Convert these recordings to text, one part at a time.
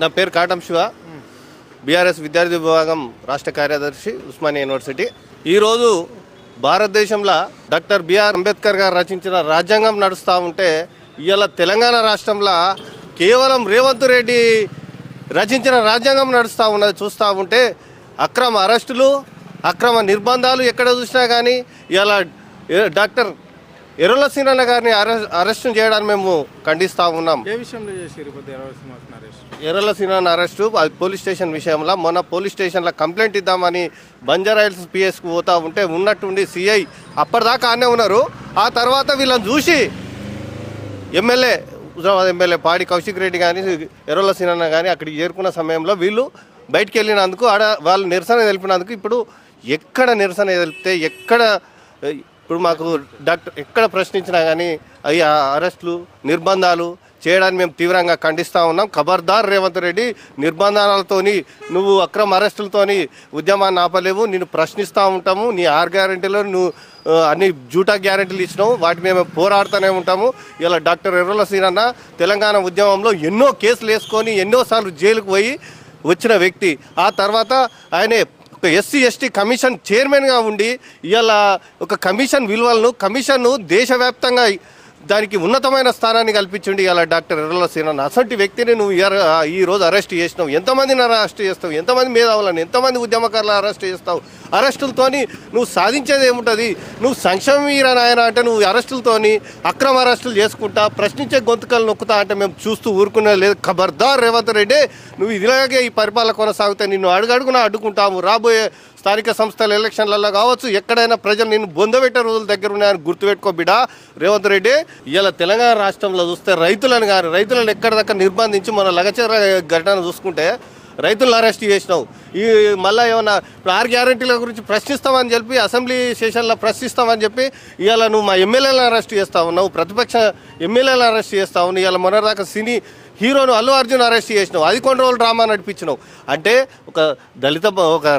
నా పేరు కాటం శివ, బీఆర్ఎస్ విద్యార్థి విభాగం రాష్ట్ర కార్యదర్శి, ఉస్మానియా యూనివర్సిటీ. ఈరోజు భారతదేశంలో డాక్టర్ బిఆర్ అంబేద్కర్ గారు రచించిన రాజ్యాంగం నడుస్తూ ఉంటే, ఇవాళ తెలంగాణ రాష్ట్రంలో కేవలం రేవంత్ రెడ్డి రచించిన రాజ్యాంగం నడుస్తూ ఉన్నది చూస్తూ ఉంటే అక్రమ అరెస్టులు, అక్రమ నిర్బంధాలు ఎక్కడ చూసినా కానీ ఇవాళ డాక్టర్ ఎర్రల సీనన్న గారిని అరెస్ట్ చేయడానికి మేము ఖండిస్తూ ఉన్నాం. ఏ విషయంలో చేశారు ఎర్రల సీనన్న అరెస్టు? అది పోలీస్ స్టేషన్ విషయంలో. మొన్న పోలీస్ స్టేషన్లో కంప్లైంట్ ఇద్దామని బంజారాయిల్స్ పిఎస్కి పోతూ ఉంటే ఉన్నట్టుండి సిఐ అప్పటిదాకా ఆనే ఉన్నారు. ఆ తర్వాత వీళ్ళని చూసి హుజరాబాద్ ఎమ్మెల్యే పాడి కౌశిక్ రెడ్డి కానీ ఎర్రల సీనన్న కానీ అక్కడికి చేరుకున్న సమయంలో వీళ్ళు బయటికి వెళ్ళినందుకు, వాళ్ళు నిరసన తెలిపినందుకు, ఇప్పుడు ఎక్కడ నిరసన తెలిపితే ఇప్పుడు మాకు డాక్టర్ ఎక్కడ ప్రశ్నించినా కానీ అవి అరెస్టులు, నిర్బంధాలు చేయడానికి మేము తీవ్రంగా ఖండిస్తూ ఉన్నాం. ఖబర్దార్ రేవంత్ రెడ్డి, నిర్బంధాలతోని నువ్వు అక్రమ అరెస్టులతోని ఉద్యమాన్ని ఆపలేవు. నేను ప్రశ్నిస్తూ ఉంటాము. నీ 6 గ్యారెంటీలో నువ్వు అన్ని జూటా గ్యారెంటీలు ఇచ్చినావు, వాటి మేము పోరాడుతూనే ఉంటాము. ఇలా డాక్టర్ ఎర్రల సీనన్న తెలంగాణ ఉద్యమంలో ఎన్నో కేసులు వేసుకొని ఎన్నోసార్లు జైలుకు పోయి వచ్చిన వ్యక్తి. ఆ తర్వాత ఆయనే ఒక ఎస్సీ ఎస్టీ కమిషన్ చైర్మన్గా ఉండి ఇవాళ ఒక కమిషన్ విలువలను, కమిషన్ను దేశవ్యాప్తంగా దానికి ఉన్నతమైన స్థానాన్ని కల్పించండి ఇవాళ డాక్టర్ ఎర్రల సీనన్న. అసంటి వ్యక్తిని నువ్వు ఈరోజు అరెస్ట్ చేసినావు. ఎంతమందిని అరెస్ట్ చేస్తావు? ఎంతమంది మేధావులను, ఎంతమంది ఉద్యమకారులను అరెస్ట్ చేస్తావు? అరెస్టులతోని నువ్వు సాధించేది ఏముంటుంది? నువ్వు సంక్షేమ నాయన అంటే నువ్వు అరెస్టులతోని అక్రమ అరెస్టులు చేసుకుంటా, ప్రశ్నించే గొంతుకలు నొక్కుతా అంటే మేము చూస్తూ ఊరుకునే లేదు. ఖబర్దార్ రేవంత్ రెడ్డి, నువ్వు ఇలాగే ఈ పరిపాలన కొనసాగితే నిన్ను అడుగడుగునా అడ్డుకుంటాము. రాబోయే స్థానిక సంస్థల ఎలక్షన్లలో కావచ్చు, ఎక్కడైనా ప్రజలు నిన్ను బొందబెట్టే రోజుల దగ్గర ఉన్నాయని గుర్తుపెట్టుకో బిడ్డ రేవంత్ రెడ్డి. ఇలా తెలంగాణ రాష్ట్రంలో చూస్తే రైతులను ఎక్కడిదక్కడ నిర్బంధించి మన లగచర్ర ఘటన చూసుకుంటే రైతులను అరెస్ట్ చేసినావు. ఈ మళ్ళీ ఏమన్నా ఇప్పుడు 6 గ్యారెంటీల గురించి ప్రశ్నిస్తామని చెప్పి అసెంబ్లీ సెషన్లో ప్రశ్నిస్తామని చెప్పి ఇవాళ నువ్వు మా ఎమ్మెల్యేలను అరెస్ట్ చేస్తా ఉన్నావు, ప్రతిపక్ష ఎమ్మెల్యేలను అరెస్ట్ చేస్తా ఉన్నావు. ఇవాళ మొన్నదాకా సినీ హీరోను అల్లు అర్జున్ అరెస్ట్ చేసినావు, అది కొన్ని రోజులు డ్రామా నడిపించినావు. అంటే ఒక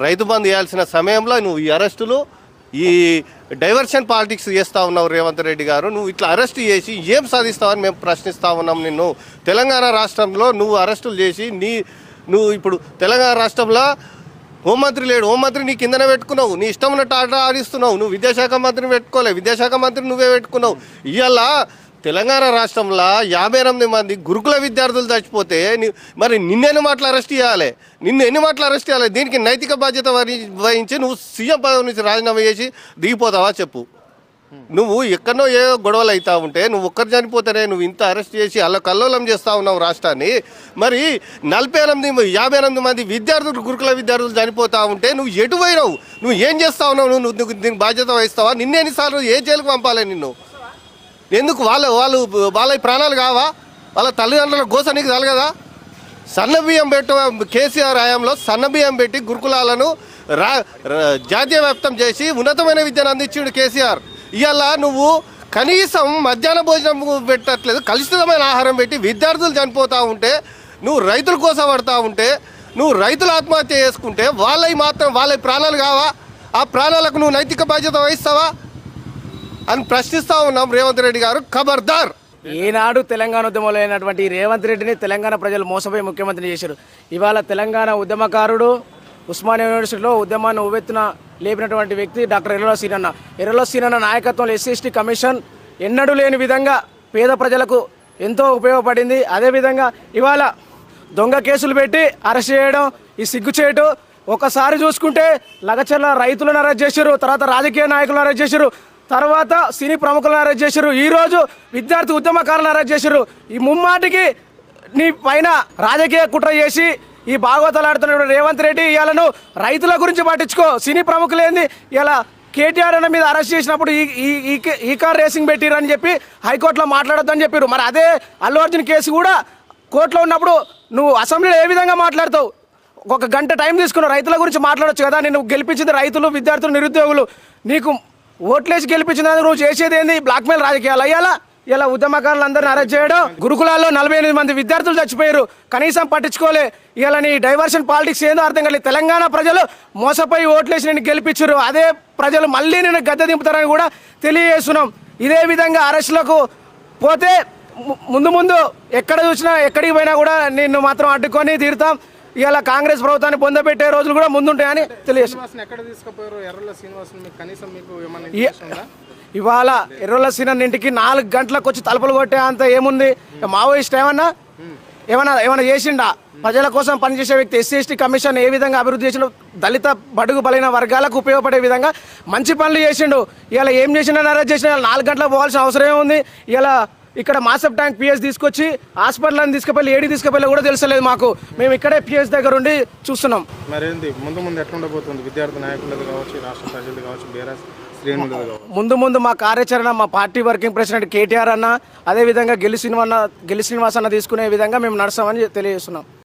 రైతు బంధు చేయాల్సిన సమయంలో నువ్వు ఈ అరెస్టులు, ఈ డైవర్షన్ పాలిటిక్స్ చేస్తూ ఉన్నావు రేవంత్ రెడ్డి గారు. నువ్వు ఇట్లా అరెస్ట్ చేసి ఏం సాధిస్తావని మేము ప్రశ్నిస్తూ ఉన్నాం నిన్ను. తెలంగాణ రాష్ట్రంలో నువ్వు అరెస్టులు చేసి నువ్వు ఇప్పుడు తెలంగాణ రాష్ట్రంలో హోంమంత్రి లేడు, హోంమంత్రి నీ కిందనే పెట్టుకున్నావు, నీ ఇష్టం ఉన్నట్టు ఆడిస్తున్నావు. నువ్వు విద్యాశాఖ మంత్రిని పెట్టుకోలే, విద్యాశాఖ మంత్రిని నువ్వే పెట్టుకున్నావు. ఇవాళ తెలంగాణ రాష్ట్రంలో 58 మంది గురుకుల విద్యార్థులు చచ్చిపోతే మరి నిన్నెన్ని మాటలు అరెస్ట్ చేయాలి? ఎన్ని మాటలు అరెస్ట్ చేయాలి? దీనికి నైతిక బాధ్యత వహించి నువ్వు సీఎం పదవి నుంచి రాజీనామా చేసి దిగిపోతావా చెప్పు. నువ్వు ఎక్కడో ఏ గొడవలు అవుతా ఉంటే నువ్వు ఒక్కరు చనిపోతేనే నువ్వు ఇంత అరెస్ట్ చేసి కల్లోలం చేస్తూ ఉన్నావు రాష్ట్రాన్ని. మరి 58 మంది గురుకుల విద్యార్థులు చనిపోతూ ఉంటే నువ్వు ఎటు పోయినావు? నువ్వు ఏం చేస్తా ఉన్నావు? నువ్వు దీనికి బాధ్యత వహిస్తావా? నిన్నెన్నిసార్లు ఏ జైలుకు పంపాలి నిన్ను? ఎందుకు? వాళ్ళ ప్రాణాలు కావా? వాళ్ళ తల్లిదండ్రుల గోస నీకు తలగదా? సన్నబియ్యం కేసీఆర్ హయాంలో సన్నబియ్యం పెట్టి గురుకులాలను జాతీయ వ్యాప్తం చేసి ఉన్నతమైన విద్యను అందించిండు కేసీఆర్. ఇవాళ నువ్వు కనీసం మధ్యాహ్న భోజనం పెట్టట్లేదు, కలుషితమైన ఆహారం పెట్టి విద్యార్థులు చనిపోతూ ఉంటే, నువ్వు రైతుల కోసం పడతా ఉంటే, నువ్వు రైతులు ఆత్మహత్య చేసుకుంటే వాళ్ళ ప్రాణాలు కావా? ఆ ప్రాణాలకు నువ్వు నైతిక బాధ్యత వహిస్తావా అని ప్రశ్నిస్తూ ఉన్నాం. రేవంత్ రెడ్డి గారు ఖబర్దార్. ఈనాడు తెలంగాణ ఉద్యమంలో అయినటువంటి రేవంత్ రెడ్డిని తెలంగాణ ప్రజలు మోసపోయి ముఖ్యమంత్రిని చేశారు. ఇవాళ తెలంగాణ ఉద్యమకారుడు, ఉస్మానియా యూనివర్సిటీలో ఉద్యమాన్ని ఉవ్వెత్తున లేపినటువంటి వ్యక్తి డాక్టర్ ఎర్రల సీనన్న నాయకత్వంలో ఎస్సీ ఎస్టీ కమిషన్ ఎన్నడూ లేని విధంగా పేద ప్రజలకు ఎంతో ఉపయోగపడింది. అదేవిధంగా ఇవాళ దొంగ కేసులు పెట్టి అరెస్ట్ చేయడం, ఈ సిగ్గుచేటు. ఒకసారి చూసుకుంటే లగచర్ల రైతులను అరెస్ట్ చేశారు, తర్వాత రాజకీయ నాయకులను అరెస్ట్ చేశారు, తర్వాత సినీ ప్రముఖులను అరెస్ట్ చేశారు, ఈరోజు విద్యార్థి ఉద్యమకారులను అరెస్ట్ చేశారు. ఈ ముమ్మాటికి నీ పైన రాజకీయ కుట్ర చేసి ఈ భాగవతాలాడుతున్న రేవంత్ రెడ్డి ఇవాళను రైతుల గురించి పట్టించుకో. సినీ ప్రముఖులేంది ఇలా కేటీఆర్ అన్న మీద అరెస్ట్ చేసినప్పుడు ఈ కార్ రేసింగ్ పెట్టిరని చెప్పి హైకోర్టులో మాట్లాడొద్దని చెప్పారు. మరి అదే అల్లు అర్జున్ కేసు కూడా కోర్టులో ఉన్నప్పుడు నువ్వు అసెంబ్లీలో ఏ విధంగా మాట్లాడతావు? 1 గంట టైం తీసుకున్న రైతుల గురించి మాట్లాడొచ్చు కదా. నేను గెలిపించింది రైతులు, విద్యార్థులు, నిరుద్యోగులు. నీకు ఓట్లేసి గెలిపించినందుకు నువ్వు చేసేది ఏంది? బ్లాక్మెయిల్ రాజకీయాలు అయ్యాలా? ఇలా ఉద్యమకారులందరినీ అరెస్ట్ చేయడం, గురుకులాల్లో 48 మంది విద్యార్థులు చచ్చిపోయారు, కనీసం పట్టించుకోలే. ఇలా నీ డైవర్షన్ పాలిటిక్స్ ఏందో అర్థం కాలేదు. తెలంగాణ ప్రజలు మోసపోయి ఓట్లేసి నేను గెలిపించారు, అదే ప్రజలు మళ్ళీ నేను గద్దె దింపుతారని కూడా తెలియజేస్తున్నాం. ఇదే విధంగా అరెస్టులకు పోతే ముందు ముందు ఎక్కడ చూసినా ఎక్కడికి పోయినా కూడా నిన్ను మాత్రం అడ్డుకొని తీరుతాం. ఇవాళ కాంగ్రెస్ ప్రభుత్వాన్ని పొందబెట్టే రోజులు కూడా ముందుంటాయని తెలియజేస్తాం. ఎక్కడ తీసుకుపోయారు ఎర్రల శ్రీనివాసుని? మీకు కనీసం మీకు ఏమన్నా information ఉందా? ఇవాళ ఎర్రల సీనన్న ఇంటికి 4 గంటలకు వచ్చి తలుపులు కొట్టే అంత ఏముంది? మావోయిస్ట్ ఏమన్నా చేసిండా? ప్రజల కోసం పనిచేసే వ్యక్తి. ఎస్సీ ఎస్టీ కమిషన్ ఏ విధంగా అభివృద్ధి చేసిండు, దళిత బడుగు బలైన వర్గాలకు ఉపయోగపడే విధంగా మంచి పనులు చేసిండు. ఇలా ఏం చేసిండని అరెస్ట్ చేసిన 4 గంటలకు పోవాల్సిన అవసరం ఏముంది? ఇలా ఇక్కడ మాసప్ ట్యాంక్ పిఎస్ తీసుకొచ్చి హాస్పిటల్ తీసుకుపోయి ఏడి తీసుకుపోయి కూడా తెలుసలేదు మాకు. మేము ఇక్కడే పిఎస్ దగ్గర ఉండి చూస్తున్నాం. మరేంది ముందు ఎట్లుండబోతుంది? విద్యార్థి నాయకులది కావచ్చు, రాష్ట్ర ప్రజలది కావచ్చు, బీఆర్ఎస్ శ్రేణులది కావచ్చు. ముందు మా కార్యాచరణ మా పార్టీ వర్కింగ్ ప్రెసిడెంట్ కేటీఆర్ అన్న, అదేవిధంగా గెలి శ్రీనివాస్ అన్న తీసుకునే విధంగా మేము నడుస్తామని తెలియజేస్తున్నాం.